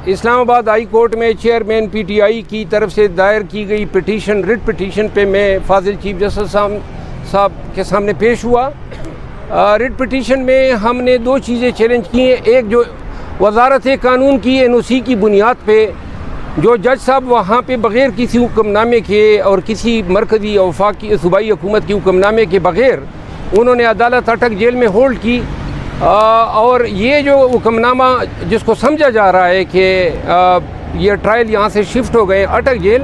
Islamabad high court में chairman PTI की तरफ से दायर की गई पिटीशन, रिट पिटीशन पे मैं फाजिल चीफ जस्टिस साहब के सामने पेश हुआ। रिट पिटीशन में हमने दो चीज़ें चैलेंज की हैं। एक, जो वजारत कानून की एनओसी की बुनियाद पे जो जज साहब वहाँ पे बग़ैर किसी हुक्मनामे के और किसी मरकज़ी वफाकी सूबाई हुकूमत की हुक्मनामे के बग़ैर उन्होंने अदालत अटक जेल में होल्ड की, और ये जो हुक्मनामा जिसको समझा जा रहा है कि ये ट्रायल यहाँ से शिफ्ट हो गए अटक जेल,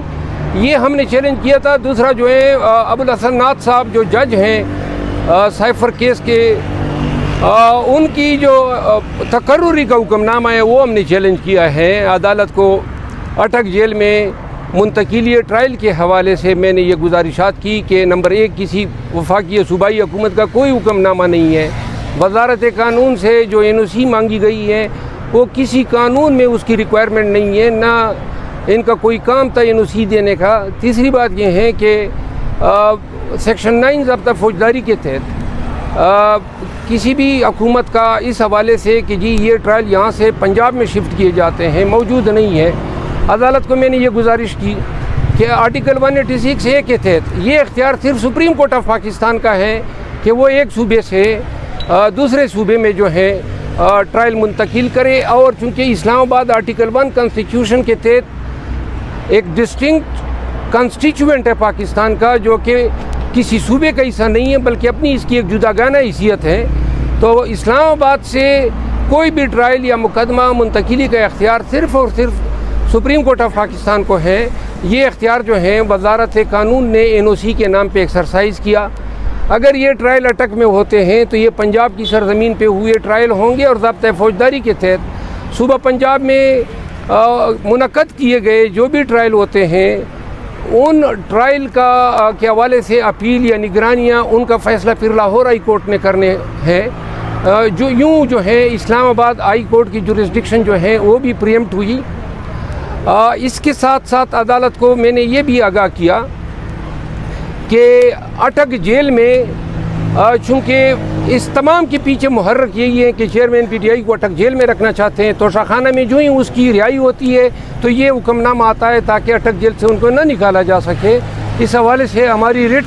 ये हमने चैलेंज किया था। दूसरा जो है अबुल हसन नाथ साहब जो जज हैं साइफर केस के, उनकी जो तकर्रुरी का हुक्मनामा है वो हमने चैलेंज किया है। अदालत को अटक जेल में मुंतकिली ट्रायल के हवाले से मैंने ये गुजारिशात की कि नंबर 1, किसी वफाकी सूबाई हुकूमत का कोई हुक्मनामा नहीं है। वजारत कानून से जो एनओसी मांगी गई है वो किसी कानून में उसकी रिक्वायरमेंट नहीं है, ना इनका कोई काम था एनओसी देने का। तीसरी बात यह है कि सेक्शन 9 ज़ब्ता फौजदारी के तहत किसी भी हुकूमत का इस हवाले से कि जी ये ट्रायल यहाँ से पंजाब में शिफ्ट किए जाते हैं मौजूद नहीं है। अदालत को मैंने ये गुजारिश की कि आर्टिकल 186A के तहत ये इख्तियार सिर्फ सुप्रीम कोर्ट ऑफ पाकिस्तान का है कि वो एक सूबे से दूसरे सूबे में जो है ट्रायल मुंतकिल करे, और चूँकि इस्लामाबाद आर्टिकल 1 कॉन्स्टिट्यूशन के तहत एक डिस्टिंक्ट कॉन्स्टिट्यूएंट है पाकिस्तान का, जो कि किसी सूबे का हिस्सा नहीं है बल्कि अपनी इसकी एक जुदागाना हैसियत है, तो इस्लामाबाद से कोई भी ट्रायल या मुकदमा मुंतकिली का इख्तियार सिर्फ़ और सिर्फ सुप्रीम कोर्ट ऑफ पाकिस्तान को है। ये इख्तियार जो है वजारत कानून ने एनओसी के नाम पे एक्सरसाइज किया। अगर ये ट्रायल अटक में होते हैं तो ये पंजाब की सरजमीन पे हुए ट्रायल होंगे, और ज़ब्ता फौजदारी के तहत सूबा पंजाब में मुनक़्क़द किए गए जो भी ट्रायल होते हैं उन ट्रायल का के हवाले से अपील या निगरानियाँ, उनका फ़ैसला फिर लाहौर हाई कोर्ट ने करने हैं। जो यूँ जो है इस्लामाबाद हाई कोर्ट की जुरिस्डिक्शन जो है वो भी प्रीएम्प्ट हुई। इसके साथ साथ अदालत को मैंने ये भी आगाह किया कि अटक जेल में चूँकि इस तमाम के पीछे मुहर्रक यही है कि चेयरमैन पीटीआई को अटक जेल में रखना चाहते हैं, तो शाखाना में जो ही उसकी रिहाई होती है तो ये हुक्मनामा आता है ताकि अटक जेल से उनको न निकाला जा सके। इस हवाले से हमारी रिट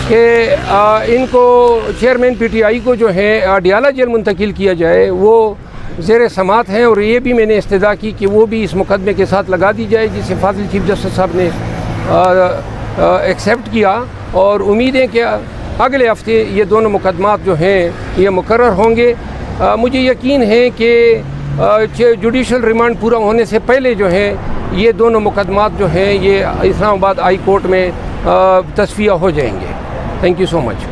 कि इनको चेयरमैन पीटीआई को जो है अडियाला जेल मुंतकिल किया जाए वो ज़ेर समात हैं, और ये भी मैंने इस्तदा की कि वो भी इस मुकदमे के साथ लगा दी जाए, जिसे फाजिल चीफ जस्टिस साहब ने एक्सेप्ट किया। और उम्मीद है कि अगले हफ्ते ये दोनों मुकदमात जो हैं ये मुकर्रर होंगे। मुझे यकीन है कि जुडिशल रिमांड पूरा होने से पहले जो है ये दोनों मुकदमात जो हैं ये इस्लामाबाद हाई कोर्ट में तस्फिया हो जाएंगे। Thank you so much.